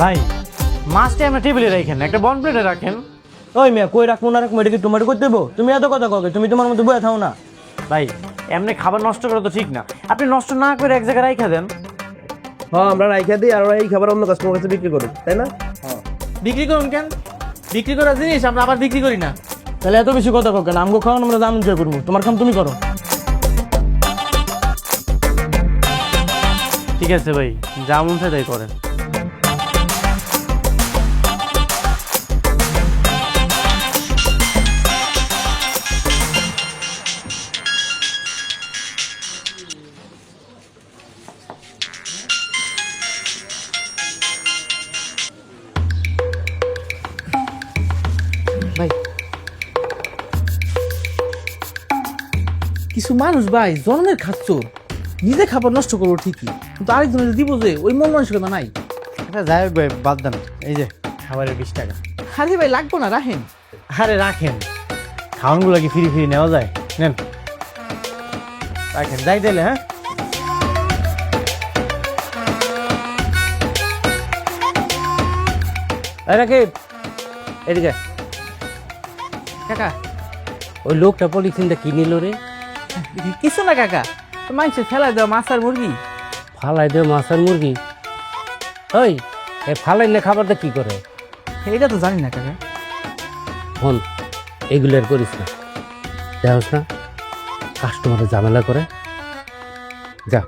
ভাই মাছটা আমরা টেবিলে রাখেন, একটা বন প্লেটে রাখেন। ওই মেয়ে কই রাখবো না রাখবো এটা কি তোমার করতে দেবো? তুমি এত কথা কবে, তুমি তোমার মতো বয়ে থাও না। ভাই এমনি খাবার নষ্ট করা তো ঠিক না, আপনি নষ্ট না করে এক জায়গায় রাইখা দেন। হ্যাঁ আমরা রাইখা দিই আর ওরা এই খাবার অন্য কাস্টমার কাছে বিক্রি করে, তাই না? বিক্রি করুন কেন? বিক্রি করার জিনিস আমরা আবার বিক্রি করি না। তাহলে এত বেশি কথা কেন? আমগো খাওয়ান আমরা দাম এনজয় করবো, তোমার কাম তুমি করো। ঠিক আছে ভাই, যা মন চায় তাই করেন। ভাই কিছু মানুষ ভাই জন্মের খাচ্চোর, নিজে খাবার নষ্ট করবো ঠিকই, কিন্তু আরেকজনের দিব যে ওই মন মানসিকতা নাই। আচ্ছা যাই হোক ভাই, বাদ দেন, এই যে খাবারের 20 টাকা। আরে ভাই লাগবো না, রাখেন। আরে রাখেন, খাওয়ানগুলো কি ফ্রি ফ্রি নেওয়া যায়? নেন রাখেন, যাই তাইলে। হ্যাঁ রাখে এদিকে। কাকা ওই লোকটা পলিথিনটা কি নিল রে? কিছু না কাকা, তো মাংস ফেলাই দেওয়া মাছ আর মুরগি। ফালাই দে মাছ আর মুরগি। ওই ফালাই না খাবারটা কি করে? এটা তো জানি না কাকা। ফোন এগুলো আর করিস না, দেখোস না কাস্টমারে ঝামেলা করে। যা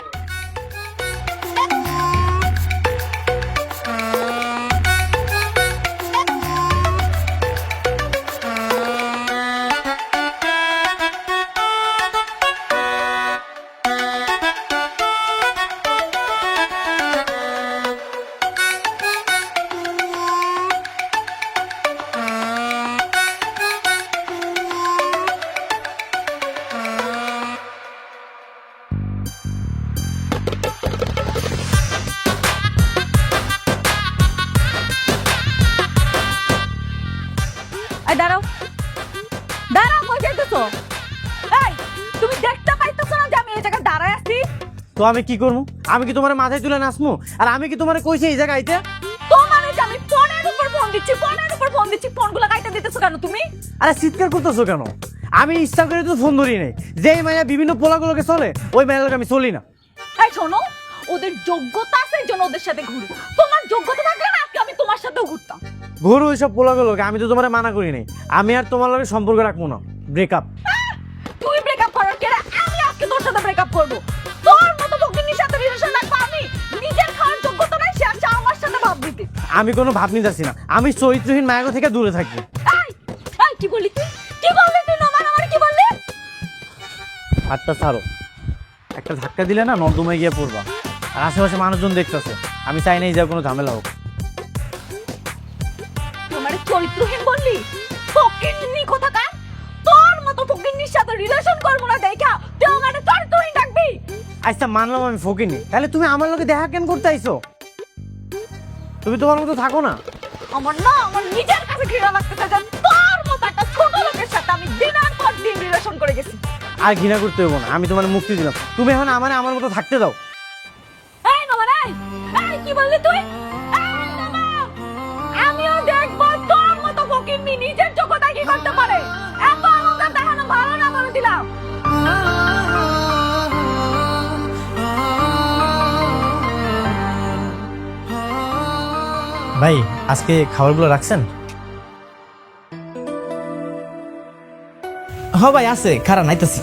এই দাঁড়াও, দাঁড়াও, কই যাইতেছো? এই তুমি দেখতে পাইতেছো না যে আমি এই জায়গায় দাঁড়ায় আছি? তো আমি কি করবো? আমি কি তোমার মাথায় তুলে নাচবো? আর আমি কি তোমার কইছি এই জায়গায় আইতে? তোমার এই যে আমি ফোনের উপর ফোন দিচ্ছি, ফোনের উপর ফোন দিচ্ছি, ফোনগুলো কাইটা দিতেছো কেন তুমি? আরে চিৎকার করতেছো কেন? আমি ইচ্ছা করে তো ফোন ধরি নাই। যেই মাইয়া বিভিন্ন পোলাগুলোকে চলে, ওই মাইয়াগুলোকে আমি চলি না। এই শোনো, ওদের যোগ্যতা আছে এই জন্য ওদের সাথে ঘুরি। তোমার যোগ্যতা থাকলে না আজকে আমি তোমার সাথেও ঘুরতাম। ঘুরো ওইসব পোলাগুলোকে, আমি তো তোমার মানা করি নাই। আমি আর তোমার লগে সম্পর্ক রাখবো না, ব্রেকআপ। তুই ব্রেকআপ করার কে? আমি আজকে তোর সাথে ব্রেকআপ করব। তোর মতো বকিনির সাথে রিলেশন রাখবো আমি? নিজের খাওয়ার যোগ্যতা নাই, সে আসছে আমার সাথে ভাব দিতে। আমি কোনো ভাব নিতেছি না, আমি চরিত্রহীন মায়াগো থেকে দূরে থাকবো। এই এই কি বললি তুই? কি বললি তুই? নমান আমার কি বললি? হাতটা ছাড়ো, একটা ধাক্কা দিলে না নর্দমায় গিয়ে পড়বা। আর আশেপাশে মানুষজন দেখতেছে, আমি চাই না এই যা কোনো ঝামেলা হোক। তোমার চরিত্রহীন বললি? ফকিন্নি কোথাকার! তোর মতো ফকিন্নির সাথে রিলেশন করব না দেখা তুই আমারে চরিত্রহীন ডাকবি? আচ্ছা মানলাম আমি ফকিনি, তাহলে তুমি আমার লগে দেখা কেন করতে আইছো? তুমি তোমার মতো থাকো না। আমার না আমার নিজের কাছে ঘৃণা লাগতেছে যে তোর মতো একটা ছোট লোকের সাথে আমি দিনের পর দিন রিলেশন করে গেছি। আর ঘৃণা করতে হবো না, আমি তোমার মুক্তি দিলাম। তুমি এখন আমার মতো থাকতে দাও। এই নমান, এই কি বললি তুই? এই নমান, আমিও দেখবো তোর মতো ফকিন্নি নিজের যোগ্যতা কি করতে পারে। এত আনন্দ দেখানো ভালো না বলে দিলাম। ভাই আজকে খাবারগুলো রাখছেন? হ ভাই আছে, খারাপ নাইতেছি।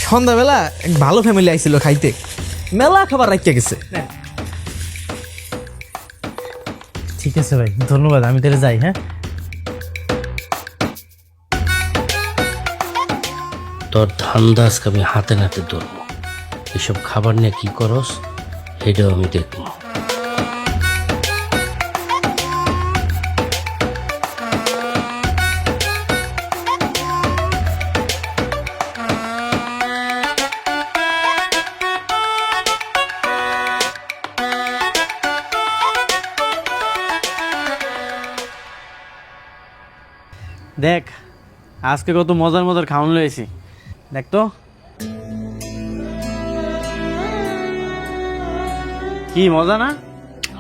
সন্ধ্যাবেলা এক ভালো ফ্যামিলি আইছিল খাইতে, মেলা খাবার রাখিয়া গেছে। ঠিক আছে ভাই, ধন্যবাদ, আমি তাহলে যাই। হ্যাঁ তোর ধান্দা আজকে আমি হাতে নাতে ধরবো। এসব খাবার নিয়ে কি করস সেটাও আমি দেখবো। দেখ আজকে কত মজার মজার খাওয়ান লয়েছি, দেখ তো। কি মজা না?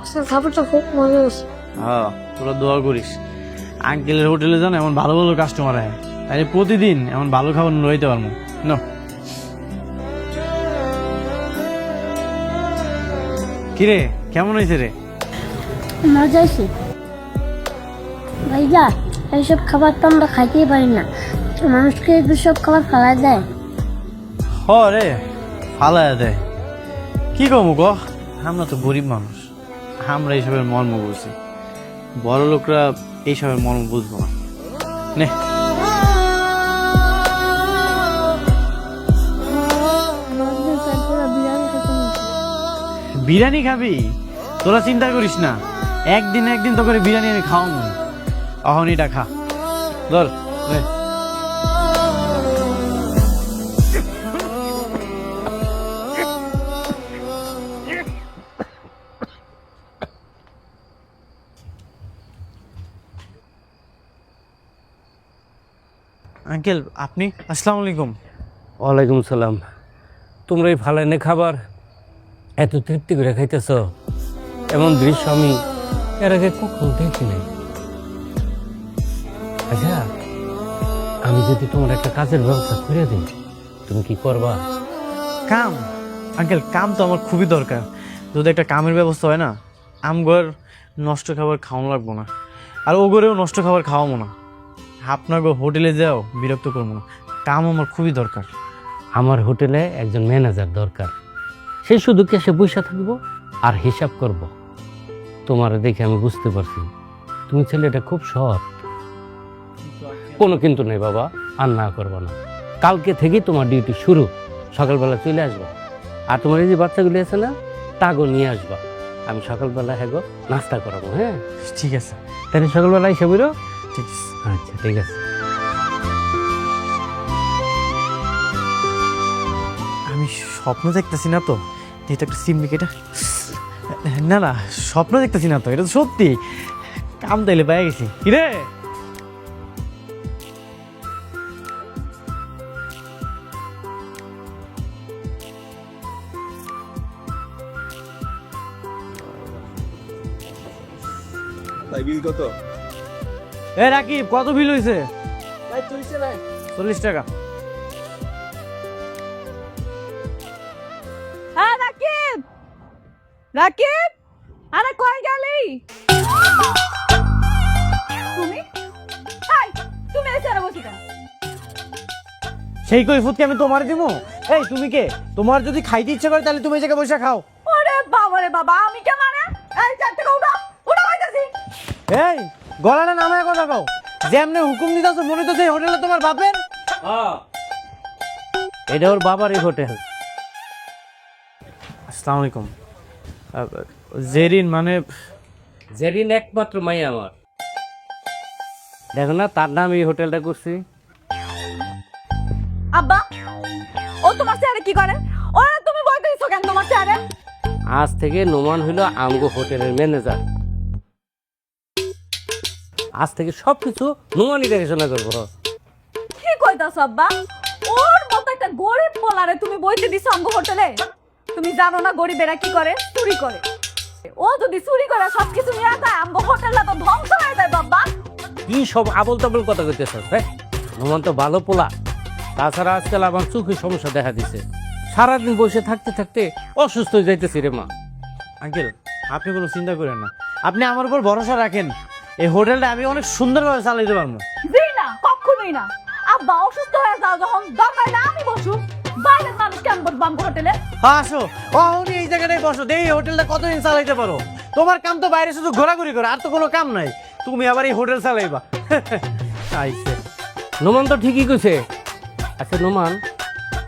আজকের খাবারটা খুব মজা হচ্ছে। হ্যাঁ, তোরা দোয়া করিস। আঙ্কেলের হোটেলে যান এমন ভালো ভালো কাস্টমার হয়, তাই প্রতিদিন এমন ভালো খাবার রইতে পারবো না। কিরে, কেমন হয়েছে রে? মজা হয়েছে ভাইয়া। এইসব খাবার তো আমরা খাইতেই পারি না, মানুষকে দুসব খাবার ফেলা দেয়। হ রে, ফালায়া দেয়। কি কমু ক, আমরা তো গরিব মানুষ, আমরা এইসবের মর্ম বুঝি। বড় লোকরা এইসবের মর্ম বুঝবো না। নে বিরিয়ানি খাবি? তোরা চিন্তা করিস না, একদিন একদিন তো করে বিরিয়ানি আমি খাওয়াবো। অহনিটা খা, ধর নে। আঙ্কেল আপনি? আসসালামু আলাইকুম। ওয়ালাইকুম সালাম। তোমরা এই ফালাইনে খাবার এত তৃপ্তি করে খাইতেছ, এমন দৃশ্য আমি এর আগে কখনো দেখি নাই। আচ্ছা, আমি যদি তোমার একটা কাজের ব্যবস্থা করে দিই, তুমি কি করবা? কাম? আঙ্কেল কাম তো আমার খুবই দরকার। যদি একটা কামের ব্যবস্থা হয় না, আমগর নষ্ট খাবার খাওয়ানো লাগবো না, আর ও ঘরেও নষ্ট খাবার খাওয়াবো না। আপনার হোটেলে যাও বিরক্ত করবো না, কাম আমার খুবই দরকার। আমার হোটেলে একজন ম্যানেজার দরকার, সে শুধু ক্যাশে পয়সা থাকবো আর হিসাব করব। তোমার দেখে আমি বুঝতে পারছি তুমি ছেলেটা খুব সৎ। কোনো কিন্তু নেই বাবা, আর না করবো না। কালকে থেকেই তোমার ডিউটি শুরু, সকালবেলা চলে আসবা। আর তোমার এই যে বাচ্চাগুলি আছে না, তাগো নিয়ে আসবা। আমি সকালবেলা হ্যাগো নাস্তা করাবো। হ্যাঁ ঠিক আছে, তাহলে সকালবেলা হিসাব করো। ঠিক আছে। আচ্ছা ঠিক আছে। আমি স্বপ্ন দেখতেছি না তো, এটা একটা সিমনিকেটা? না না, স্বপ্ন দেখতেছি না তো, এটা তো সত্যি। কাম তাইলে পেয়ে গেছি। কিরে তাই বিল কত? এ রাকিব, কত বিল হয়েছে? 40 টাকা। হ্যাঁ রাকিব, রাকিব, আরে কই গেলি তুমি? এই তুমি এসে আর বসে কেন? সেই কৈফুতকে আমি তোমার দিব? এই তুমি কে? তোমার যদি খাইতে ইচ্ছা করে তাহলে তুমি এই জায়গায় বসে খাও। ওরে বাবা রে বাবা, আমি কে মানে? এই চার থেকে উঠা, উঠা হইতাছি। এই গলাটা নামায় কথা কও। যেমনে হুকুম দিতেছ মনে তো সেই হোটেলে তোমার বাপের। এটা ওর বাবারই হোটেল। আসসালামু আলাইকুম। জেরিন মানে? জেরিন একমাত্র মাই আমার। দেখো না, তার নাম এই হোটেলটা করছি। আব্বা, ও তোমার চেয়ারে কি করে? ওরা তুমি বই দিছো কেন তোমার চেয়ারে? আজ থেকে নোমান হইলো আমগো হোটেলের ম্যানেজার। আজ থেকে সবকিছু নোমানই দেখাশোনা করবো। কি কইতাছ আব্বা? ওর মতো একটা গরিব পোলারে তুমি বইতে দিছো আমগো হোটেলে? তুমি জানো না গরিবেরা কি করে? চুরি করে। ও যদি চুরি করে সবকিছু নিয়ে যায়, আমগো হোটেলটা তো ধ্বংস হয়ে যায় বাবা। কি সব আবল তাবল কথা কইতেছ? নোমান তো ভালো পোলা। তাছাড়া আজকাল আমার চোখে সমস্যা দেখা দিছে, সারাদিন বসে থাকতে থাকতে অসুস্থ হয়ে যাইতেছি রে মা। আঙ্কেল আপনি কোনো চিন্তা করেন না, আপনি আমার উপর ভরসা রাখেন। এই হোটেলটা আমি অনেক সুন্দরভাবে চালাইতে পারবো। জি না, কখনোই না। আব্বা অসুস্থ হয়ে যাও যখন, দরকার না আমি বসু। বাইরের মানুষ কেন বসবো আমগো হোটেলে? আসো উনি এই জায়গাটায় বসো, এই হোটেলটা কতদিন চালাইতে পারো? তোমার কাম তো বাইরে শুধু ঘোরাঘুরি করে, আর তো কোনো কাম নাই। তুমি আবার এই হোটেল চালাইবা? আইছে। নোমান তো ঠিকই কইছে। আচ্ছা নোমান,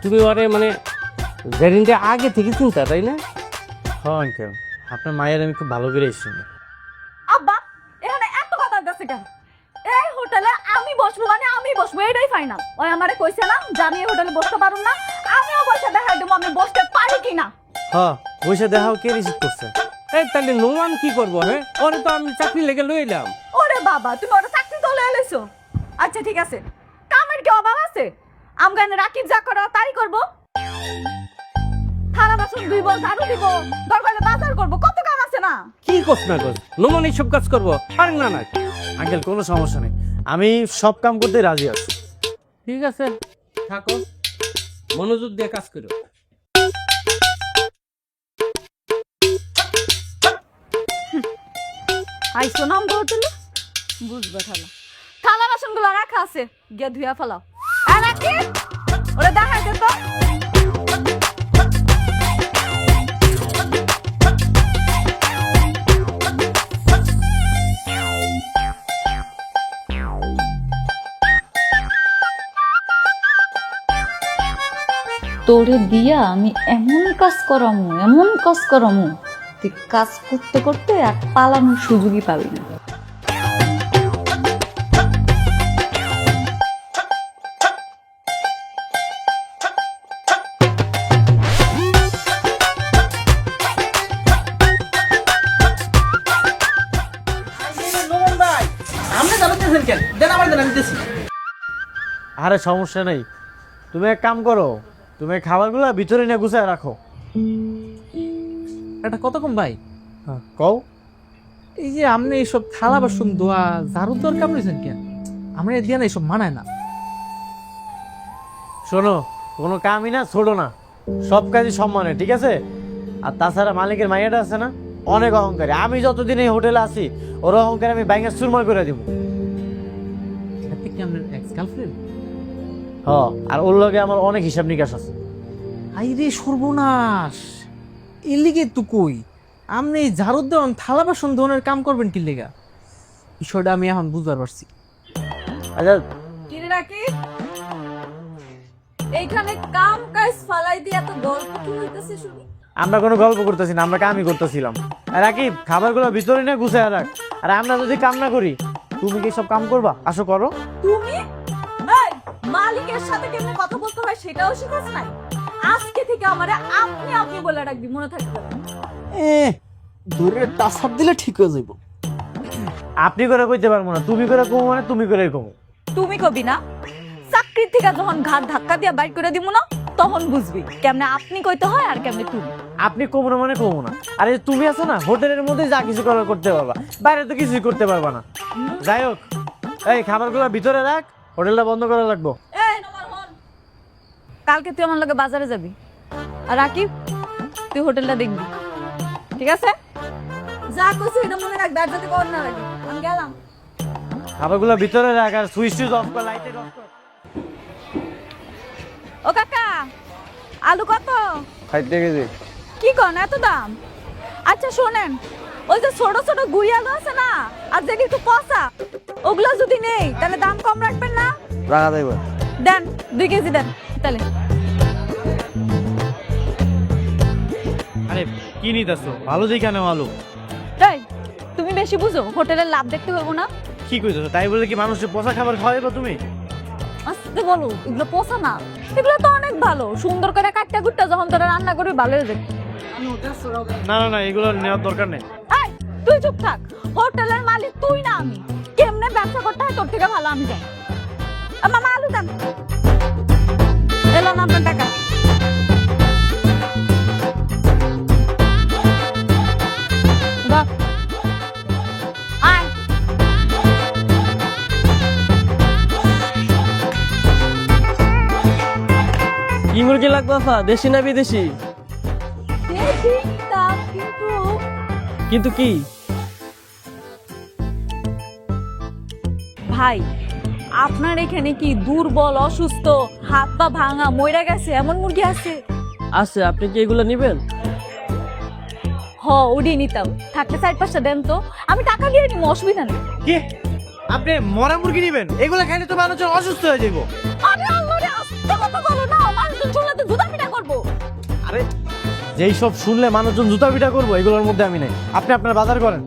তুমি ওরে মানে জেরিনটা আগে থেকে চিন্তা, তাই না? হ্যাঁ আঙ্কেল, আপনার মায়ের আমি খুব ভালো করে এসেছি। আব্বা এখানে এত কথা হইতাছে কেন? এই হোটেলে আমি বসবো মানে আমি বসবো, এটাই ফাইনাল। ওই আমারে কইছে না যে আমি এই হোটেলে বসতে পারুম না, আমিও বসে দেখাই দেবো আমি বসতে পারি কিনা। হ্যাঁ বসে দেখাও, কে রিসিভ করছে? এই তাহলে নোমান কি করবো? হ্যাঁ, ওরে তো আমি চাকরি লেগে লইলাম। ওরে বাবা, তুমি ওটা চাকরি তো লয়ে লইছো। আচ্ছা ঠিক আছে, কামের কি অভাব আছে? আমগানে রাকিব যা করো তাই করবো। থালা বাসন ধুইব, ঝাড়ু দিব, দরকারে বাজার করবো, কস না কস নোমান এইসব কাজ করবো আর না না আঙ্কেল কোনো সমস্যা নেই, আমি সব কাম করতে রাজি আছি। ঠিক আছে থাকো, মনোযোগ দিয়ে কাজ করো। আইসো নাম হোটেলে বুঝবে থালা থালা বাসনগুলো রাখা আছে, গিয়ে ধুয়া ফেলাও। আর রাখি ওরা দেখাই দে তো। তোরে দিয়া আমি এমন কাজ করামু তুই কাজ করতে করতে আর পালানোর সুযোগই পাবি না। নোমান ভাই আপনি জানাতেছেন কেন? দেন আমার দেন, আমি দিতেছি। আরে সমস্যা নেই, তুমি এক কাম করো, তুমি খাবারগুলো ভিতরে নিয়ে গুছায় রাখো। একটা কথা কম ভাই, হ্যাঁ কও। এই যে আপনি এইসব থালা বাসন ধোয়া ঝাড়ুর দরকার রয়েছেন কেন? আমরা দিয়ে না এইসব মানায় না। শোনো, কোনো কামই না ছোট না, সব কাজই সম্মানে, ঠিক আছে? আর তাছাড়া মালিকের মাইয়াটা আছে না, অনেক অহংকারী। আমি যতদিন এই হোটেলে আছি ওর অহংকারে আমি ব্যাঙের চুরমার করে দিব। আপনি কি আপনার এক্স গার্লফ্রেন্ড? হ, আর ওর লগে আমার অনেক হিসাব নিকাশ আছে। আই রে সর্বনাশ, এর লিগে তো কই আপনি ঝাড়ুর দেওয়ান থালা বাসন ধোয়ানোর কাম করবেন কি লেগা? বিষয়টা আমি এখন বুঝতে পারছি। আচ্ছা কিরে রাখি এইখানে কাম কাজ ফালাই দিয়ে এত গল্প কি হইতেছে শুনি? আমরা কোনো গল্প করতেছি না, আমরা কামই করতেছিলাম। আর রাকিব, খাবারগুলো ভিতরে নিয়ে গুছায় রাখ। আর আমরা যদি কাম না করি, তুমি কি সব কাম করবা? আসো করো। তুমি এই মালিকের সাথে কেমনে কথা বলতে হয় সেটাও শিখাস নাই? আজকে থেকে আমারে আপনি আপনি বলে রাখবি, মনে থাকবে। দূরে টাসার দিলে ঠিক হয়ে যাইব। আপনি করে কইতে পারবো না, তুমি করে কমো মানে তুমি করে কমো। তুমি কবি না, চাকরি থেকে যখন ঘাট ধাক্কা দিয়ে বাইর করে দিব না, তখন বুঝবি কেমনে আপনি কইতে হয় আর কেমনে তুমি। আপনি কমো না মানে কমো না। আর এই তুমি আছো না, হোটেলের মধ্যে যা কিছু করার করতে পারবা, বাইরে তো কিছুই করতে পারবা না। যাই হোক, এই খাবারগুলো ভিতরে রাখ, হোটেলটা বন্ধ করা লাগবো। এই নমর হন, কালকে তুই আমার লগে বাজারে যাবি, আর রাকিব তুই হোটেলটা দেখবি, ঠিক আছে? যা কইছি এটা মনে রাখবি, আর যদি কর না রাখবি। আমি গেলাম। খাবারগুলো ভিতরে রাখ, আর সুইচ টুইচ অফ কর, লাইট অফ কর। ও কাকা, আলু কত? 60 কেজি। কি কন এত দাম? আচ্ছা শোনেন, ওই যে ছোট ছোট গুড়ি আলু আছে না, আর যেগুলো একটু পচা, ওগুলো যদি নেই তাহলে দাম কম রাখবেন না? রাখা যাইব। দেন 2 কেজি দেন তাহলে। আরে কি নিতেছো? ভালো দেখে নাও আলু। তাই তুমি বেশি বুঝো, হোটেলের লাভ দেখতে হইব না? কি কইতেছো? তাই বলে কি মানুষের পচা খাবার খাওয়াইবো তুমি? আস্তে বলো, এগুলো পচা না, এগুলো তো অনেক ভালো, সুন্দর করে কাটটা কুটটা যখন তোরা রান্না করবি ভালো হয়ে যাবে। না না না, এগুলো নেওয়ার দরকার নেই। এই তুই চুপ থাক, হোটেলের মালিক তুই না আমি, কেমনে ব্যবসা করতে হয় তোর থেকে ভালো আমি জানি। মামা আলু দেন, এলো না আপনার টাকা। বাহ, আয়। কি মুরগি লাগবে আপা, দেশি না বিদেশি? দেখি দাম কিন্তু কিন্তু কি? ভাই, আপনার এখানে কি দুর্বল, অসুস্থ, হাত পা ভাঙা, মইরা গেছে এমন মুরগি আছে? আছে, আপনি কি এগুলো নিবেন? হ, ওডি নিতাম, থাকতে 4-5টা দেন তো, আমি টাকা দিয়ে নিবো, অসুবিধা নেই। কি? আপনি মরা মুরগি নেবেন? এগুলো খাইলে তো মানুষজন অসুস্থ হয়ে যাবো। আরে আল্লাহ রে, আস্তে কথা বলো না, মানুষজন শুনলে তো জুতা পিটা করবো। আরে যেই সব শুনলে মানুষজন জুতা পিটা করবো, এগুলোর মধ্যে আমি নেই। আপনি আপনার বাজার করেন।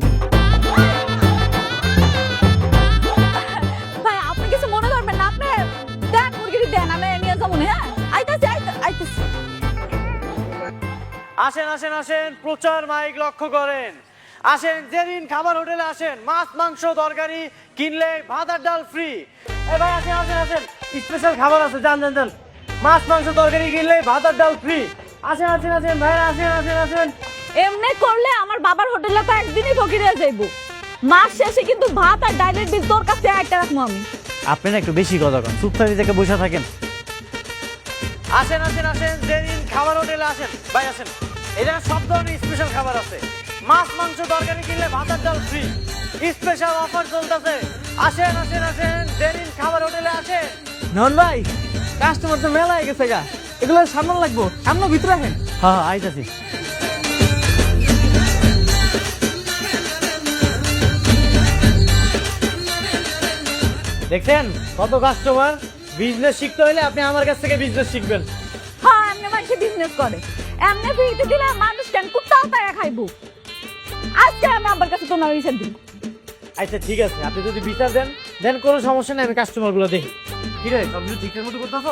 ভাই আপনি কিছু মনে করবেন না, আপনি দেন মুরগিটি দেন, আমি নিয়ে যাবো। হ্যাঁ আইতাছি আইতাছি। আসেন আসেন আসেন, প্রচার মাইক লক্ষ্য করেন। আসেন, যেদিন খাবার হোটেলে আসেন, মাছ মাংস তরকারি কিনলে ভাত আর ডাল ফ্রি। ভাই আসেন আসেন আসেন, স্পেশাল খাবার আছে, যান যান যান। মাছ মাংস তরকারি কিনলে ভাত আর ডাল ফ্রি। আসেন আসেন আসেন ভাই, আসেন আসেন আসেন। এমনি করলে আমার বাবার হোটেলে তো একদিনই ফকির হয়ে যাইবো। মাস শেষে কিন্তু ভাত আর ডাইলের বিল তোর কাছে একটা রাখবো আমি। আপনি না একটু বেশি কথা কন, চুপচাপ থেকে বসে থাকেন। আসেন আসেন আসেন, জেরিন খাবার হোটেলে আসেন ভাই, আসেন। এখানে সব ধরনের স্পেশাল খাবার আছে, মাছ মাংস তরকারি কিনলে ভাত আর ডাল ফ্রি, স্পেশাল অফার চলতেছে। আসেন আসেন আসেন, জেরিন খাবার হোটেলে আসেন। নন ভাই, কাস্টমার তো মেলা হয়ে গেছে গা, এগুলো সামনে লাগবো, সামনে ভিতরে আহেন। হ্যাঁ আইতাছি। দেখছেন কত কাস্টমার? বিজনেস শিখতে হলে আপনি আমার কাছ থেকে বিজনেস শিখবেন। হ্যাঁ, এমনি মানুষ বিজনেস করে, এমনি ফ্রিতে দিলে মানুষ কেন কুত্তাও তাই খাইবো। আজকে আমি আমার কাছে তোমার বিচার দিব। আচ্ছা ঠিক আছে, আপনি যদি বিচার দেন দেন, কোনো সমস্যা নেই, আমি কাস্টমার গুলো দেখি। ঠিক আছে, সব কিছু ঠিকঠাক মতো করতেছ?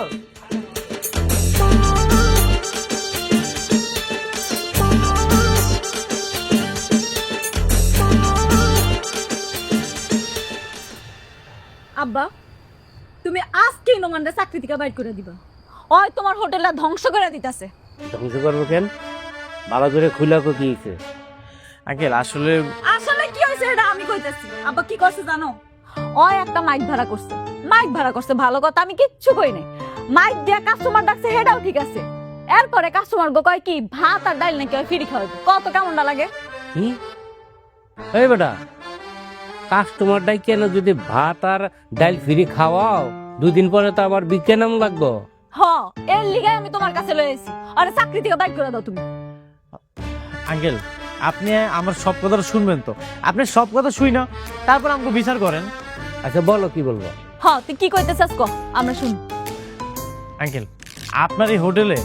আব্বা, তুমি আজকেই নোমানটা চাকরি থেকে বাইর করে দিবা। ওই তোমার হোটেলটা ধ্বংস করে দিতেছে। ধ্বংস করবো কেন? ভালো করে খুলা কি হয়েছে? আঙ্কেল আসলে আসলে কি হয়েছে এটা আমি কইতেছি। আব্বা কি করছে জানো? ওই একটা মাইক ভাড়া করছে, মাইক ভাড়া করছে ভালো কথা, আমি কিচ্ছু কই নাই। মাইক দিয়ে কাস্টমার ডাকছে, এটাও ঠিক আছে। এরপরে কাস্টমার গো কয় কি ভাত আর ডাল নাকি ওই ফ্রি খাওয়াবে। কত কেমনটা লাগে? কি এই বেটা, কাস্টমারটাই কেন যদি ভাত আর ডাল ফ্রি খাওয়াও, 2 দিন পরে তো আবার বিকেনাম লাগবো। হ, এর লিগে আমি তোমার কাছে লয়ে এসেছি। আরে চাকরি থেকে বাইর করে দাও তুমি। আঙ্কেল আপনি আমার সব কথা শুনবেন তো? আপনি সব কথা শুই না, তারপর আমাকে বিচার করেন। আচ্ছা বলো, কি বলবো? হ, তুই কি কইতেছিস ক, আমরা শুনি। আঙ্কেল আপনার এই হোটেলে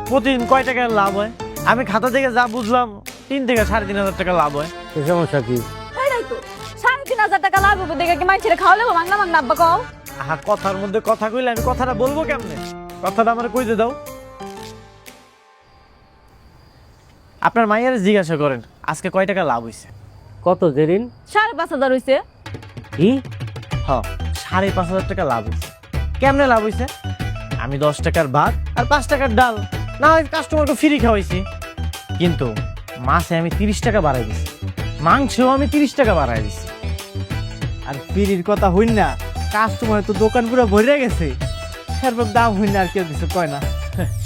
প্রতিদিন কয় টাকা লাভ হয়? আমি খাতা থেকে যা বুঝলাম 3 থেকে 3.5 হাজার টাকা লাভ হয়। তো সমস্যা কি? এটাই তো 3,500 টাকা লাভ হবে দেখে কি মাইছের খাওয়ালে মাংনা মাংনা আব্বা কও। আহা, কথার মধ্যে কথা কইলে আমি কথাটা বলবো কেমনে? কথাটা আমার কইতে দাও। আপনার মায়ের জিজ্ঞাসা করেন আজকে কয় টাকা লাভ হয়েছে। কত জেরিন? 5,500 হইছে। কি? হ্যাঁ 5,500 টাকা লাভ হয়েছে। কেমনে লাভ হয়েছে? আমি 10 টাকার ভাত আর 5 টাকার ডাল না হয় কাস্টমারকে ফ্রি খাওয়াইছি, কিন্তু মাছে আমি 30 টাকা বাড়াই দিছি, মাংসেও আমি 30 টাকা বাড়াই দিছি। আর ফিরির কথা হইন না, কাস্টমার তো দোকান পুরো ভরে গেছে, এরপর দাম হইন না, আর কেউ কিছু কয় না।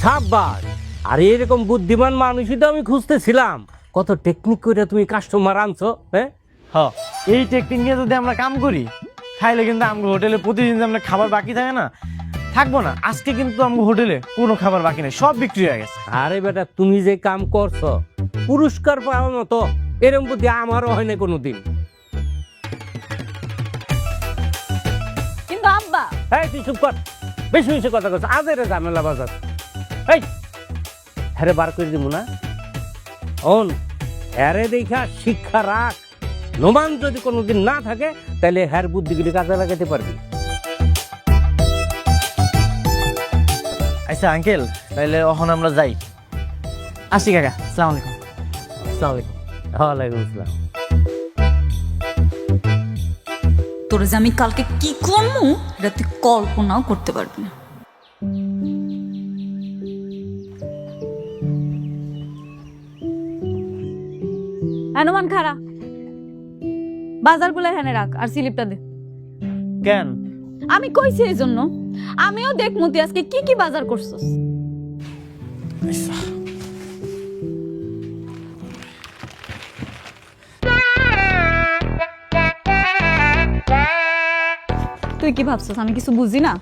সাব্বাস! আর এরকম বুদ্ধিমান মানুষই তো আমি খুঁজতেছিলাম। কত টেকনিক করে তুমি কাস্টমার আনছো। হ্যাঁ হ্যাঁ, এই টেকনিক নিয়ে যদি আমরা কাম করি খাইলে কিন্তু আমাদের হোটেলে প্রতিদিন যে আমরা খাবার বাকি থাকে না, থাকবো না। আজকে কিন্তু আমাদের হোটেলে কোনো খাবার বাকি নেই, সব বিক্রি হয়ে গেছে। আরে বেটা, তুমি যে কাম করছো পুরস্কার পাওয়ার মতো এরকম বুদ্ধি আমারও হয় না কোনোদিন। কিন্তু আব্বা, এই তুই চুপ কর, বেশি বেশি কথা করছো, আজ এর ঝামেলা বাজার। এই হ্যারে বার করে দিব না অন, হ্যারে দেখা শিক্ষা রাখ। নোমান যদি কোনোদিন না থাকে তাহলে হ্যার বুদ্ধিগুলি কাজে লাগাতে পারবি। আচ্ছা আঙ্কেল, তাহলে এখন আমরা যাই। আসি কাকা, আসসালামু আলাইকুম। আসসালামু আলাইকুম। ওয়ালাইকুম আসসালাম। তোর যে আমি কালকে কি করবো এটা তুই কল্পনাও করতে পারবি না। হনুমান খারা বাজার গুলো এখানে রাখ আর স্লিপটা দে। কেন? আমি কইছি এই জন্য, আমিও দেখমু তুই আজকে কি কি বাজার করছস। তুই কি ভাবছস আমি কিছু বুঝি না?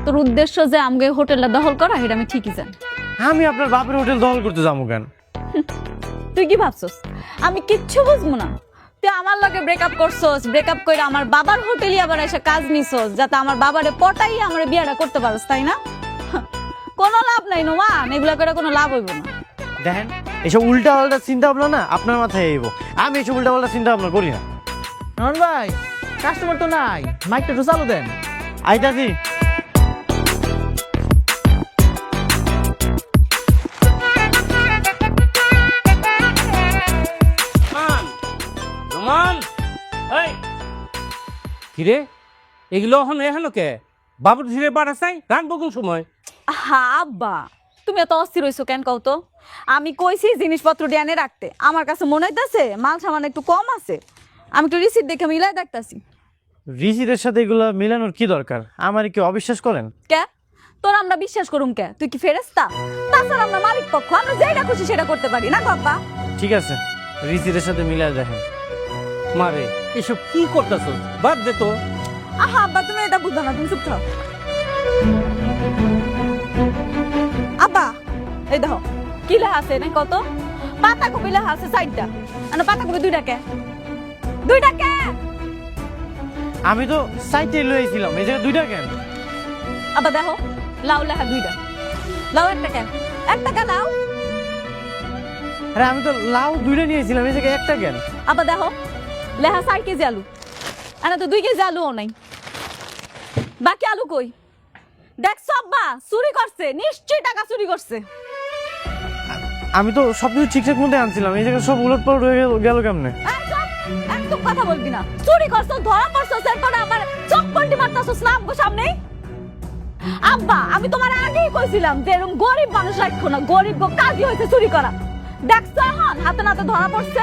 তোর উদ্দেশ্য যে আমগে হোটেলটা দখল করা, এটা আমি ঠিকই জানি। আমি আপনার বাপের হোটেল দখল করতে যাবো কেন? তুই কি ভাবছস আমি কিচ্ছু বুঝবো না? তুই আমার লগে ব্রেকআপ করছস, ব্রেকআপ করে আমার বাবার হোটেলে আবার এসে কাজ নিছস যাতে আমার বাবারে পটাই আমার বিয়েটা করতে পারস, তাই না? কোনো লাভ নাই নোমান, এগুলা করে কোনো লাভ হইব না। দেখেন এসব উল্টা পাল্টা চিন্তা ভাবনা না আপনার মাথায় আইব, আমি এসব উল্টা পাল্টা চিন্তা ভাবনা করি না। নন ভাই, কাস্টমার তো নাই, মাইকটা একটু চালু দেন। আইতাছি। নোমান, এই কিরে এগুলো এখন এখানে কে? বাবুর ঝিরে বাড়া চাই রাখবো কোন সময়? হ্যাঁ আব্বা, তুমি এত অস্থির হইছো কেন কও তো? আমি কইছি জিনিসপত্র ডিয়ানে রাখতে, আমার কাছে মনে হইতাছে মাল সামান একটু কম আছে। আমি একটু রিসিট দেখে মিলাই দেখতাছি। রিসিটের সাথে এগুলো মিলানোর কি দরকার? আমার কি অবিশ্বাস করেন? কে তোর আমরা বিশ্বাস করুম কে? তুই কি ফেরেস্তা? তাছাড়া আমরা মালিক পক্ষ, আমরা যেটা খুশি সেটা করতে পারি না বাবা। ঠিক আছে, রিসিটের সাথে মিলাই দেখেন। মারে এসব কি করতেছ? বাদ দে তো। আহা আব্বা, তুমি এটা বুঝো না, তুমি চুপ থাও। আব্বা এই দেখো কি লেখা আছে না কত? পাতাকপি লেখা আছে 4টা। মানে পাতাকপি 2টা কে? 2টা কে? আমি তো সাইটে লইছিলাম, এই জায়গায় 2টা কেন? আব্বা দেখো লাউ লেখা 2টা। লাউ একটা কেন? একটা কে লাউ? আরে আমি তো লাউ 2টা নিয়েছিলাম, এই জায়গায় একটা কেন? আব্বা দেখো লেখা 4 কেজি আলু। আনা তো 2 কেজি আলুও নাই। বাকি আলু কই? দেখছো আব্বা, চুরি করছে, নিশ্চয়ই টাকা চুরি করছে। আমি তো সবকিছু ঠিকঠাক মধ্যে আনছিলাম, এই জায়গায় সব উলটপালট হয়ে গেল কেমনে? একদম কথা বলবি না। চুরি করছো, ধরা পড়ছো, এরপরে আবার চক পল্টি মারতাছস না আমগো সামনে। আব্বা আমি তোমার আগেই কইছিলাম যে এরকম গরিব মানুষ রাখো না, গরিব কাজই হয়েছে চুরি করা। দেখছো এখন হাতে নাতে ধরা পড়ছে।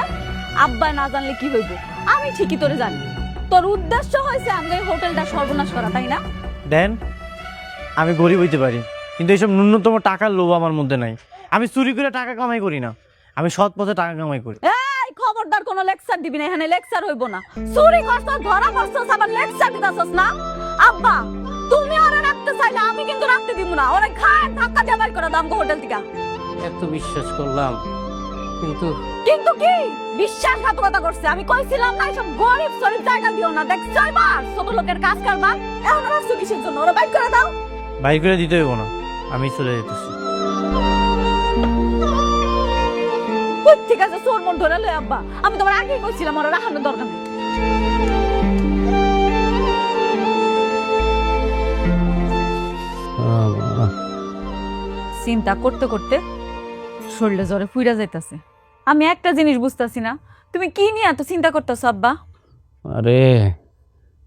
আব্বা না জানলে কি হইব? আমি ঠিকই তোরে জানি। তোর উদ্দেশ্য হয়েছে আমাদের এই হোটেলটা সর্বনাশ করা, তাই না? দেন, আমি গরিব হইতে পারি, কিন্তু এইসব ন্যূনতম টাকার লোভ আমার মধ্যে নাই। আমি চুরি করে টাকা কামাই করি না, আমি সৎ পথে টাকা কামাই করি। এই খবরদার কোনো লেকচার দিবি না, এখানে লেকচার হইব না। চুরি করছস, ধরা পড়ছস, আবার লেকচার দিতাছস না। আব্বা তুমি ওরা রাখতে চাইলে আমি কিন্তু রাখতে দিব না। ওরা খায় ধাক্কা দিয়ে বাইর করে দাম হোটেল থেকে। এত বিশ্বাস করলাম, কিন্তু কিন্তু কি বিশ্বাসঘাতকতা করছে? আমি কইছিলাম না এইসব গরিব সরিব জায়গা দিও না। দেখছো এবার ছোট লোকের কাজ কারবার। এখন রাখছো কিসের জন্য? ওরা বাইর করে দাও। বাইর করে দিতে হইব না, আমি চলে যেতেছি। ঠিক আছে, চোর মন ধরে লই আব্বা। আমি তোমার আগেই কইছিলাম ওরা রাখানোর দরকার নেই। চিন্তা করতে করতে শরীরে জ্বরে ফুইরা যাইতাছে। আমি একটা জিনিস বুঝতাছি না, তুমি কি নিয়ে এত চিন্তা করতেছো আব্বা? আরে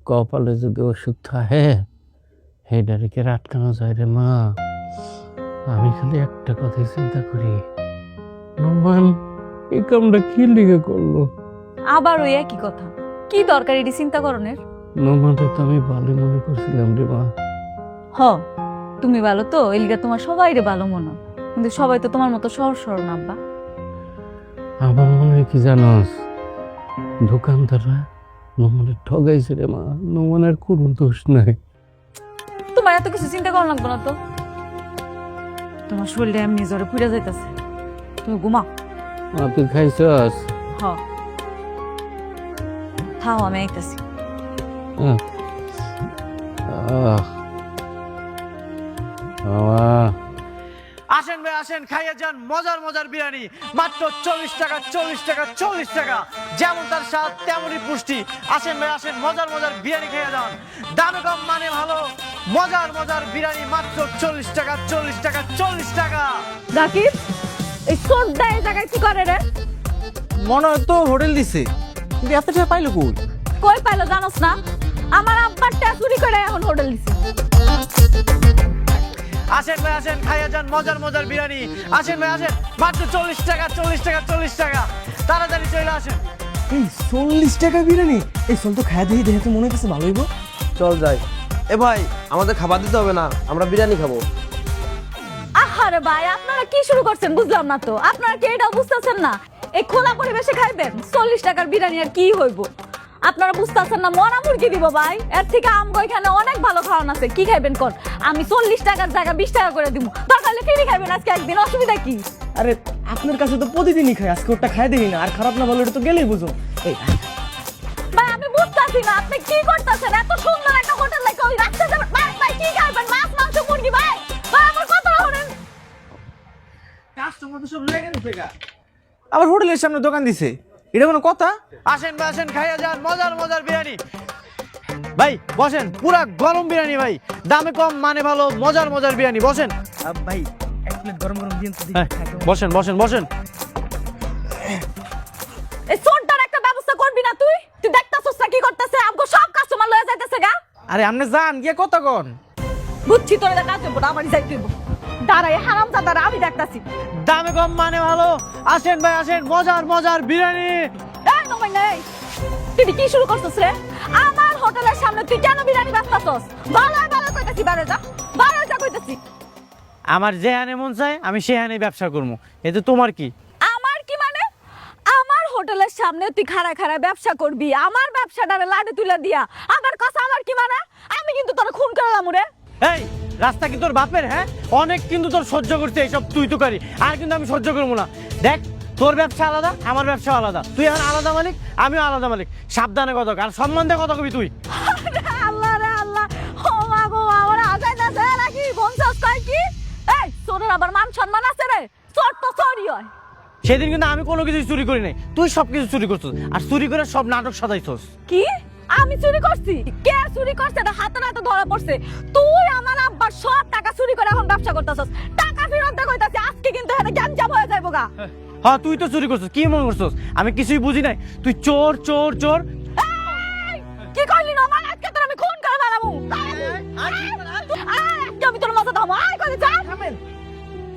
কপালে যদি ওষুধ থাকে হেডারিকে আটকানো যায় রে মা। আমি খালি একটা কথাই চিন্তা করি, নোমান এই কামটা কি লিগে করলো? আবার ওই একই কথা, কি দরকার এটি চিন্তা করণের? নোমানটা তো আমি ভালো মনে করছিলাম রে মা। হ তুমি ভালো তো, এলিগা তোমার সবাই রে ভালো মনে, কিন্তু সবাই তো তোমার মতো সহজ সরল না আব্বা। আমার মনে হয় কি জানোস, দোকানদাররা নোমানের ঠগাইছে রে মা। নোমানের কোনো দোষ নাই। তোমার এত কিছু চিন্তা করা লাগবে না তো। তোমার শরীরে এমনি জ্বরে ফুইরা যাইতাছে, তুমি ঘুমাও। মা তুই খাইছস? হ থাও, আমি আইতাছি। আহ, বাবা আসেন ভাই আসেন, খাইয়ে যান মজার মজার বিরিয়ানি, মাত্র 40 টাকা 40 টাকা 40 টাকা। যেমন তার স্বাদ তেমনই পুষ্টি। আসেন ভাই আসেন, মজার মজার বিরিয়ানি খেয়ে যান। দামে কম মানে ভালো, মজার মজার বিরিয়ানি মাত্র 40 টাকা 40 টাকা 40 টাকা। জাকির এই সোডা এই জায়গায় কি করে রে? মনে হয় তো হোটেল দিছে, কিন্তু এত টাকা পাইলো কই? কই পাইলো জানোস না? আমার আব্বার টাকা চুরি করে এখন হোটেল দিছে। আসেন ভাই আসেন, খাইয়ে যান মজার মজার বিরিয়ানি। আসেন ভাই আসেন, মাত্র 40 টাকা 40 টাকা 40 টাকা। তাড়াতাড়ি চলে আসেন। এই 40 টাকা বিরিয়ানি, এই চল তো খায় দেখি, দেখে তো মনে হচ্ছে ভালো হইব। চল যাই। এ ভাই আমাদের খাবার দিতে হবে না, আমরা বিরিয়ানি খাবো। আহারে ভাই আপনারা কি শুরু করছেন বুঝলাম না তো। আপনারা কি এটা বুঝতেছেন না? এই খোলা পরিবেশে খাইবেন 40 টাকার বিরিয়ানি আর কি হইব? আপনারা বুঝতেছেন না, মরা মুরগি দিব ভাই। এর থেকে আমগো এখানে অনেক ভালো খাওয়ান আছে। কি খাইবেন কোন? আমি 40 টাকার জায়গা 20 টাকা করে দিব। তাহলে ফ্রি খাইবেন আজকে একদিন, অসুবিধা কি? আরে আপনার কাছে তো প্রতিদিনই খাই, আজকে ওটা খাই দেখি না। আর খারাপ না ভালো এটা তো গেলেই বুঝো। এই ভাই আমি বুঝতাছি না আপনি কি করতেছেন। এত সুন্দর একটা হোটেল লাগে ওই রাস্তা যাবেন ভাই। ভাই কি খাইবেন? মাছ মাংস মুরগি ভাই। ভাই আমার কথা শুনেন। কাস্টমার তো সব লেগে গেছে, আবার হোটেলের সামনে দোকান দিছে, এটা কোনো কথা? আসেন ভাই আসেন, খাইয়ে যান মজার মজার বিরিয়ানি। ভাই বসেন, পুরা গরম বিরিয়ানি ভাই, দামে কম মানে ভালো, মজার মজার বিরিয়ানি। বসেন ভাই এক প্লেট গরম গরম দিন তো হ্যাঁ, বসেন বসেন বসেন। এই সোডার একটা ব্যবস্থা করবি না তুই? তুই দেখতাছস না কি করতেছে? আমগো সব কাস্টমার লয়ে যাইতেছে গা। আরে আপনি যান গিয়ে কথা কন। বুঝছি তোরে কাজ করব না, আমারই যাইতে হইব। দাঁড়াই হারামজাদারা আমি দেখতাছি। দামে কম মানে ভালো। আসেন ভাই আসেন, মজার মজার বিরিয়ানি। এই নমাই নাই, তুই কি শুরু করছিস রে? আমার হোটেলের সামনে তুই কেন বিরিয়ানি বেচতাছস? ভালো ভালো কইতাছি, বারো যা কইতাছি। আমার যেহানে মন চায় আমি সেহানে ব্যবসা করবো, এতে তোমার কি? আমার কি মানে? আমার হোটেলের সামনে তুই খাড়া খাড়া ব্যবসা করবি, আমার ব্যবসাটারে লাডে তুলে দিয়া আমার কথা আমার কি মানে? আমি কিন্তু তোর খুন করলাম রে। এই রাস্তা কি তোর বাপের? হ্যাঁ, অনেক কিন্তু তোর সহ্য করতে এইসব তুই তো করি, আর কিন্তু আমি সহ্য করবো না। দেখ তোর ব্যবসা আলাদা, আমার ব্যবসা আলাদা, তুই এখন আলাদা মালিক, আমিও আলাদা মালিক। সাবধানে কথা আর সম্মান দিয়ে কথা কবি তুই। আল্লাহ রে আল্লাহ, ও মা গো, আমার আজাই না যায় নাকি বংশাস কয় কি? এই তোর আবার মান সম্মান আছে রে? তোর তো চুরি হয়। সেদিন কিন্তু আমি কোনো কিছু চুরি করি নাই, তুই সবকিছু চুরি করছিস, আর চুরি করে সব নাটক সাজাইছস। কি আমি চুরি করছি? কে চুরি করছে? এটা হাতে নাতে ধরা পড়ছে। তুই আমার আব্বার সব টাকা চুরি করে এখন ব্যবসা করতেছস। টাকা ফেরত দে কইতাছি, আজকে কিন্তু এখানে গ্যাঞ্জাম হয়ে যাইবো গা। হ্যাঁ তুই তো চুরি করছিস, কি মনে করছিস আমি কিছুই বুঝি নাই? তুই চোর চোর চোর। এই, কি কইলি না? মানে আজকে তোর আমি খুন করে ফেলাবো। আজকে আমি তোর মাথা ধামো। আয় কইতে যা।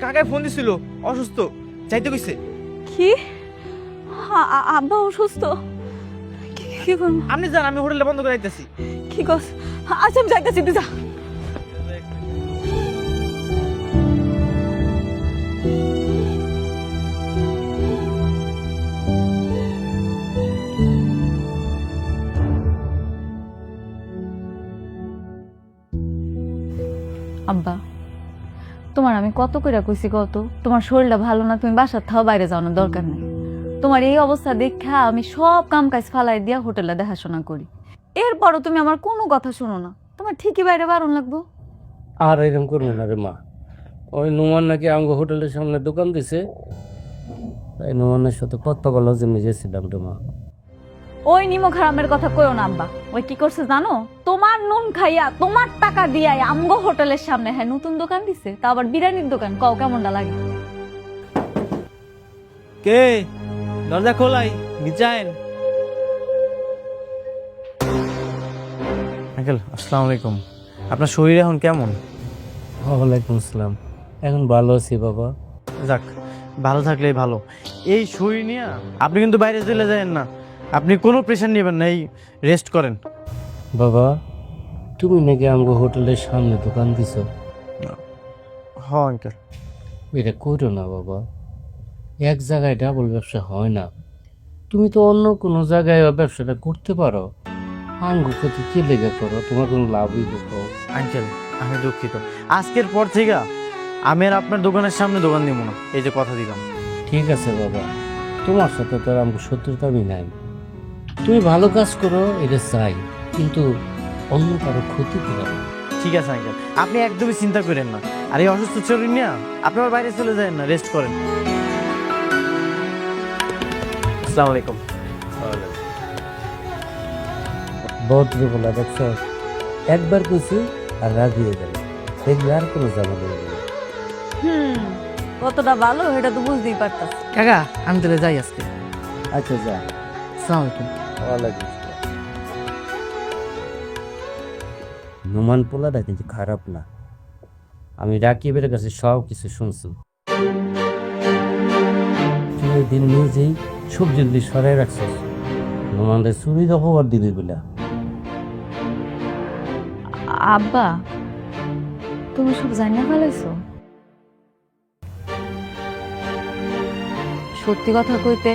কাকায় ফোন দিছিল, অসুস্থ, যাইতে কইছে। কি? আব্বা অসুস্থ? কি করবো? আপনি যান, আমি হোটেলটা বন্ধ করে যাইতেছি। কি কস? আচ্ছা আমি যাইতেছি, তুই যা। আব্বা, তোমার আমি কত কইরা কইছি কত, তোমার শরীরটা ভালো না, তুমি বাসার থাও, বাইরে যাওয়ানোর দরকার নেই। তোমার এই অবস্থা দেখা আমি সব কাম কাজ ফালাই দিয়া হোটেলে দেখাশোনা করি, এরপরও তুমি আমার কোনো কথা শোনো না। তোমার ঠিকই বাইরে বারণ লাগবো। আর এরকম করবো না রে মা। ওই নোমান নাকি আমাকে হোটেলের সামনে দোকান দিছে, তাই নোমানের সাথে কথা বলা জমে গেছিলাম রে মা। ওই নিমক হারামের কথা কইও না আব্বা। ওই কি করছে জানো? তোমার নুন খাইয়া তোমার টাকা দিয়াই আমগো হোটেলের সামনে হ্যাঁ নতুন দোকান দিছে, তা আবার বিরিয়ানির দোকান। কও কেমনটা লাগে? কে? দরজা খোলাই, নিচায়েন। আঙ্কেল আসসালামু আলাইকুম, আপনার শরীর এখন কেমন? ওয়ালাইকুম আসসালাম, এখন ভালো আছি বাবা। যাক, ভালো থাকলেই ভালো। এই শরীর নিয়ে আপনি কিন্তু বাইরে চলে যাবেন না, আপনি কোনো প্রেশার নেবেন না, এই রেস্ট করেন। বাবা, তুমি নাকি আমাকে হোটেলের সামনে দোকান দিছো? হ আঙ্কেল। এটা করো না বাবা, এক জায়গায় ডাবল ব্যবসা হয় না। তুমি তো অন্য কোনো জায়গায় ব্যবসাটা করতে পারো, আঙ্গু ক্ষতি কি লেগে করো? তোমার কোনো লাভই দেখো। আঙ্কেল আমি দুঃখিত, আজকের পর থেকে আমি আর আপনার দোকানের সামনে দোকান দিব না, এই যে কথা দিলাম। ঠিক আছে বাবা, তোমার সাথে তো আর আমাকে শত্রুতা আমি নাই। তুমি ভালো কাজ করো এটা চাই, কিন্তু অন্য কারো ক্ষতি করো না। ঠিক আছে আঙ্কেল, আপনি একদমই চিন্তা করেন না। আর এই অসুস্থ শরীর নিয়ে আপনি আবার বাইরে চলে যাবেন না, রেস্ট করেন। আসসালামু আলাইকুম। ভদ্র বলা দেখছ, একবার কইছি আর রাজি হয়ে গেল, দেখবি আর কোনো ঝামেলা হবে না। কতটা ভালো এটা তো বুঝতেই পারতাস। কাকা আমি তাহলে যাই আজকে। আচ্ছা যা। আসসালামু আলাইকুম। ওয়ালাইকুম আসসালাম। নোমান পোলাটা কিন্তু খারাপ না, আমি রাকিবের কাছে সব কিছু শুনছি। তুই ওই দিন নিজেই সবজি দিয়ে সরাই রাখছিস, নোমানদের চুরির অপবাদ দিবি বলে। আব্বা, তুমি সব জানিয়ে ফেলাইছো? সত্যি কথা কইতে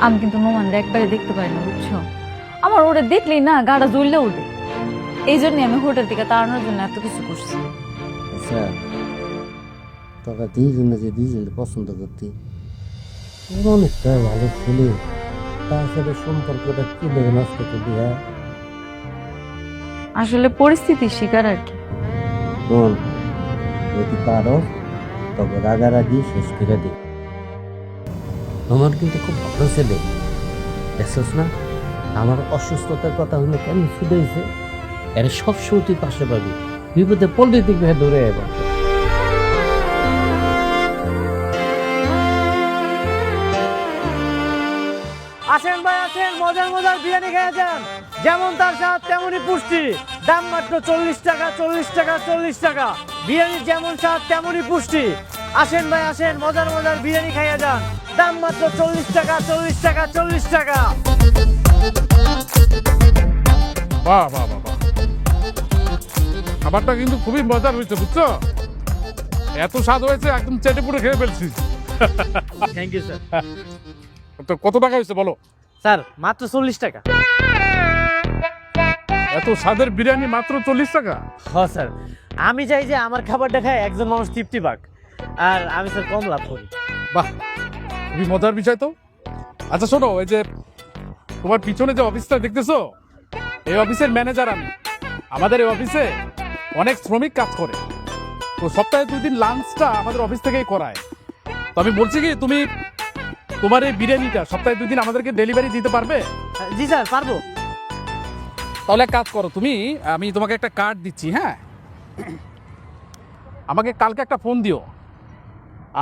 আমি কিন্তু নোমানরে একবারে দেখতে পারি না, বুঝছো? আমার ওরে দেখলেই না গাটা জ্বললে উঠে। এই জন্য আমি হোটেল থেকে তাড়ানোর জন্য এত কিছু করছি। আচ্ছা, তোকে দুইজনে যে দুইজনে পছন্দ করতি, অনেকটা ভালো ছেলে, তার সাথে সম্পর্কটা কি লেগে নষ্ট করবি? হ্যাঁ আসলে পরিস্থিতির শিকার আর কি। শোন, যদি পারো তবে রাগারাগি শেষ করে দিই। আমার কিন্তু খুব ভালো ছেলে, দেখছিস না আমার অসুস্থতার কথা হইলে কেন শুধুছে, এর সবসময় তুই পাশে পাবি, বিপদে পড়লে দেখবি দৌড়ে এবার। আসেন ভাই আসেন, মজার মজার বিরিয়ানি খেয়ে যান, যেমন তার স্বাদ তেমনই পুষ্টি। দাম মাত্র 40 টাকা, 40 টাকা, 40 টাকা। বিরিয়ানি যেমন স্বাদ তেমনই পুষ্টি। আসেন ভাই আসেন, মজার মজার বিরিয়ানি খাইয়া যান। দাম মাত্র 40 টাকা, 40 টাকা, 40 টাকা। বাহ বাহ বাহ বাহ, খাবারটা কিন্তু খুবই মজার হয়েছে বুঝছো, এত স্বাদ হয়েছে একদম চেটে পুরো খেয়ে ফেলছি। Thank you sir. তো কত টাকা হয়েছে বলো? স্যার মাত্র 40 টাকা। এত স্বাদের বিরিয়ানি মাত্র 40 টাকা? হ্যাঁ স্যার, আমি চাই যে আমার খাবারটা খায় একজন মানুষ তৃপ্তি পাক, আর আমি স্যার কম লাভ করি। বাহ, খুবই মজার বিষয় তো। আচ্ছা শোনো, এই যে তোমার পিছনে যে অফিসটা দেখতেছো, এই অফিসের ম্যানেজার আমি। আমাদের এই অফিসে অনেক শ্রমিক কাজ করে, তো সপ্তাহে 2 দিন লাঞ্চটা আমাদের অফিস থেকেই করায়। তো আমি বলছি কি, তুমি তোমার এই বিরিয়ানিটা সপ্তাহে 2 দিন আমাদেরকে ডেলিভারি দিতে পারবে? জি স্যার পারবো। তাহলে এক কাজ করো তুমি, আমি তোমাকে একটা কার্ড দিচ্ছি, হ্যাঁ, আমাকে কালকে একটা ফোন দিও।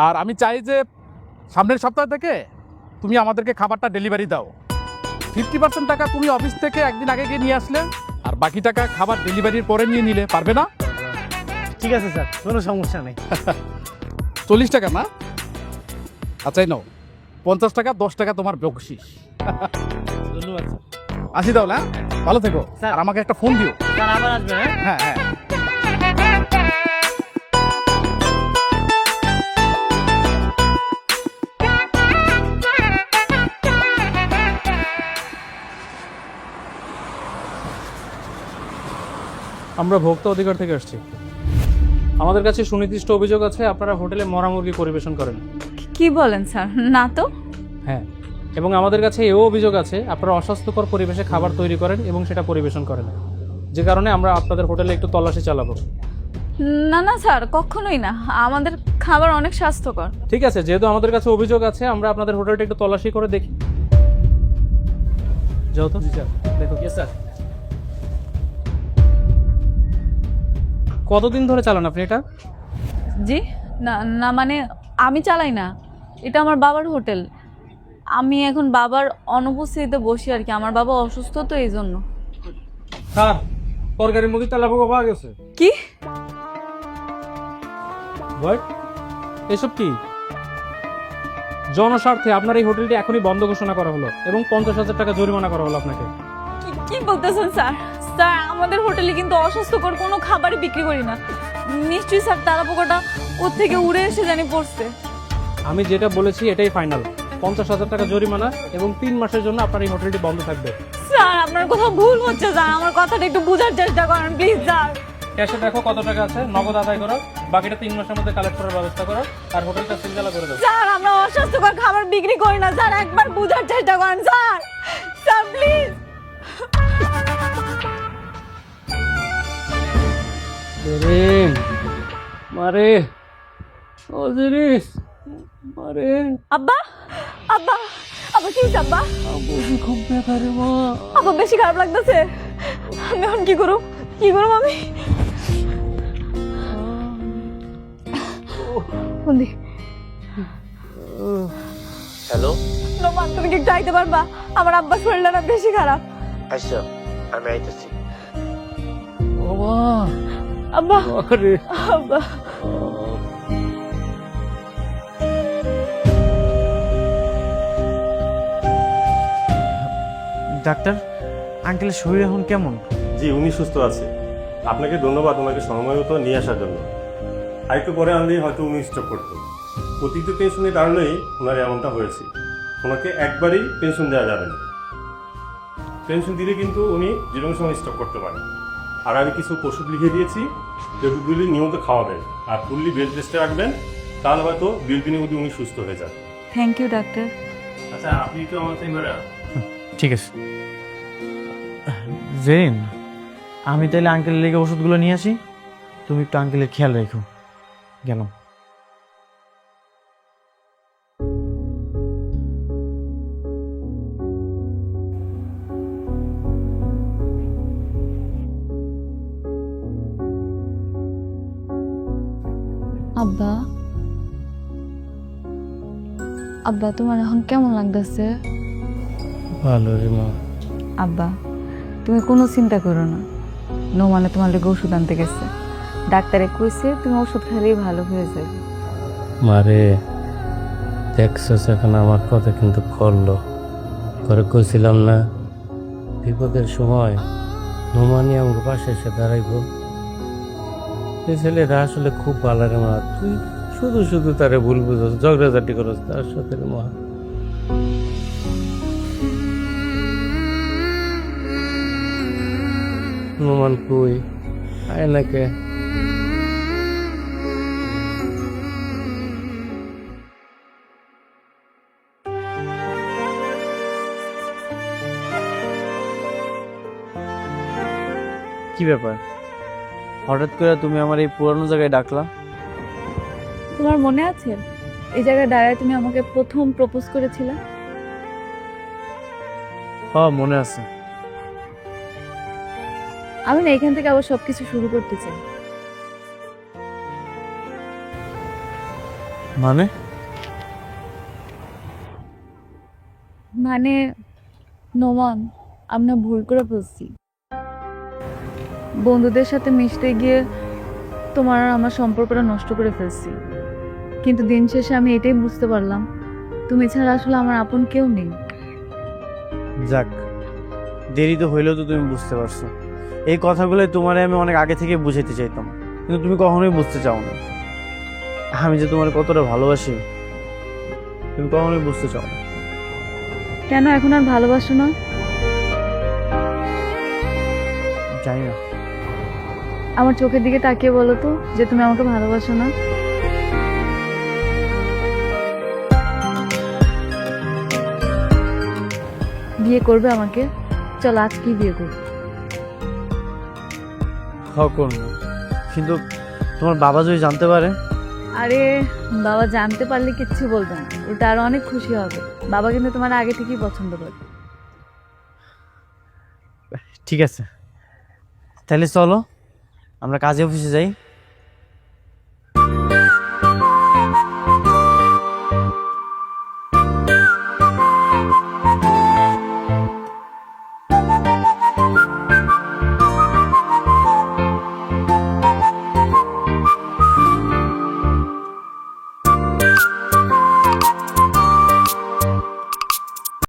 আর আমি চাই যে সামনের সপ্তাহ থেকে তুমি আমাদেরকে খাবারটা ডেলিভারি দাও। 50% টাকা তুমি অফিস থেকে একদিন আগে গিয়ে নিয়ে আসলে, আর বাকি টাকা খাবার ডেলিভারির পরে নিয়ে নিলে, পারবে না? ঠিক আছে স্যার, কোনো সমস্যা নেই। 40 টাকা না? আচ্ছা নাও 50 টাকা, 10 টাকা তোমার বকশিস। ধন্যবাদ স্যার। আসি তাহলে, হ্যাঁ, ভালো থেকো। স্যার। আর আমাকে একটা ফোন দিও। স্যার আবার আসবেন? হ্যাঁ হ্যাঁ হ্যাঁ। আমরা ভোক্তা অধিকার থেকে আসছি। আমাদের কাছে সুনির্দিষ্ট অভিযোগ আছে আপনারা হোটেলে মরা মুরগি পরিবেশন করেন। কি বলেন স্যার? না তো। হ্যাঁ, এবং আমাদের কাছে এও অভিযোগ আছে আপনারা অস্বাস্থ্যকর পরিবেশে খাবার তৈরি করেন এবং সেটা পরিবেশন করেন, যে কারণে আমরা আপনাদের হোটেলে একটু তল্লাশি চালাবো। না না স্যার, কখনোই না। আমাদের খাবার অনেক স্বাস্থ্যকর। ঠিক আছে, যেহেতু আমাদের কাছে অভিযোগ আছে, আমরা আপনাদের হোটেলটা একটু তল্লাশি করে দেখি। যাও তো। দেখো। স্যার, কতদিন ধরে চালান আপনি এটা? জি না না, মানে আমি চালাই না, এটা আমার বাবার হোটেল। আমি এখন বাবার অনুপস্থিতিতে বসি আর কি। আমার বাবা অসুস্থ, তো এই জন্য। স্যার, তরকারির মধ্যে তেলাপোকা পাওয়া গেছে। কি? হোয়াট? এসব কি? জনস্বার্থে আপনার এই হোটেলটি এখনই বন্ধ ঘোষণা করা হলো এবং 50,000 টাকা জরিমানা করা হলো আপনাকে। কি বলতেছেন স্যার? স্যার, আমাদের হোটেলে কিন্তু অস্বাস্থ্যকর কোনো খাবারই বিক্রি করি না। নিশ্চয়ই স্যার তেলাপোকাটা ওর থেকে উড়ে এসে জানি পড়ছে। আমি যেটা বলেছি এটাই ফাইনাল। 50,000 টাকা জরিমানা এবং 3 মাসের জন্য আপনার এই হোটেলটি বন্ধ থাকবে। স্যার, আপনার কোথাও ভুল হচ্ছে স্যার, আমার কথাটা একটু বোঝার চেষ্টা করেন প্লিজ স্যার। ক্যাশে দেখো কত টাকা আছে, নগদ আদায় করো, বাকিটা 3 মাসের মধ্যে কালেক্ট করার ব্যবস্থা করো, আর হোটেলটা সিলগালা করে দাও। স্যার, আমরা অস্বাস্থ্যকর খাবার বিক্রি করি না স্যার, একবার বোঝার চেষ্টা করেন স্যার। Sir please. মারে ও জিনিস মারে। আব্বা আব্বা আব্বা, কি হয়েছে আব্বা? বুঝি খুব ব্যথা রে মা। আব্বা বেশি খারাপ লাগতেছে, আমি এখন কি করব? কি করব আমি? বন্দি। হ্যালো, রোমান, তুমি কি একটু আইতে পারবা? আমার আব্বা শরীরটা না বেশি খারাপ। আচ্ছা আমি আইতেছি। ও মা, আব্বা আরে আব্বা। ডাক্তার, আঙ্কেলের শরীর এখন কেমন? জি, উনি সুস্থ আছে। আপনাকে ধন্যবাদ ওনাকে সময় মতো নিয়ে আসার জন্য। আরেকটু পরে আনলেই হয়তো উনি স্টপ করতো। অতিরিক্ত টেনশনের কারণেই ওনার এমনটা হয়েছে। ওনাকে একবারেই পেনশন দেওয়া যাবে না। পেনশন দিলে কিন্তু উনি যে কোনো সময় স্টপ করতে পারেন। আর আমি কিছু ওষুধ লিখে দিয়েছি, ওষুধগুলি নিয়মিত খাওয়াবেন আর ফুললি বেড রেস্টে রাখবেন, তাহলে হয়তো 2 দিনের মধ্যে উনি সুস্থ হয়ে যান। Thank you doctor. আচ্ছা, আপনি একটু আমার চেম্বারে আসুন। ঠিক আছে জেরিন, আমি তাহলে আঙ্কেলের লেগে ওষুধগুলো নিয়ে আসি, তুমি একটু আঙ্কেলের খেয়াল রেখো। গেল। আব্বা আব্বা, তোমার এখন কেমন লাগতেছে? ভালো রে মা। আব্বা, তুমি কোনো চিন্তা করো না, নোমানে তোমার লেগে ওষুধ আনতে গেছে, ডাক্তারে কইছে তুমি ওষুধ খেলেই ভালো হয়ে যাবে। মারে দেখছস এখন আমার কথা কিন্তু করলো, করে কইছিলাম না বিপদের সময় নোমানি আমার পাশে এসে দাঁড়াইব। এই ছেলেটা আসলে খুব ভালো রে মা, তুই শুধু শুধু তারে ভুল বুঝস, ঝগড়াঝাটি করস তার সাথে রে মা। নোমান কই আয় নাকে? কি ব্যাপার, হঠাৎ করে তুমি আমার এই পুরানো জায়গায় ডাকলা? তোমার মনে আছে এই জায়গায় দাঁড়ায় তুমি আমাকে প্রথম প্রপোজ করেছিলে? হ্যাঁ মনে আছে। আমি না এখান থেকে আবার সবকিছু শুরু করতে চাই। মানে? মানে নোমান, আমরা ভুল করে বলছি। বন্ধুদের সাথে মিশতে গিয়ে তোমার আর আমার সম্পর্কটা নষ্ট করে ফেলছি, কিন্তু দিন শেষে আমি এটাই বুঝতে পারলাম তুমি ছাড়া আসলে আমার আপন কেউ নেই। যাক, দেরি তো হইলেও তো তুমি বুঝতে পারছো। এই কথাগুলো তোমারে আমি অনেক আগে থেকে বুঝাইতে চাইতাম, কিন্তু তুমি কখনোই বুঝতে চাও না। আমি যে তোমার কতটা ভালোবাসি তুমি কখনোই বুঝতে চাও না। কেন এখন আর ভালোবাসো না? জানি না। আমার চোখের দিকে তাকিয়ে বলো তো যে তুমি আমাকে ভালোবাসো না। বিয়ে করবে আমাকে? চল আজকেই বিয়ে করবে। করবো, কিন্তু তোমার বাবা যদি জানতে পারে? আরে বাবা জানতে পারলে কিচ্ছু বলবে না, ওটা আরো অনেক খুশি হবে। বাবা কিন্তু তোমার আগে থেকেই পছন্দ করে। ঠিক আছে, তাহলে চলো আমরা কাজে অফিসে যাই।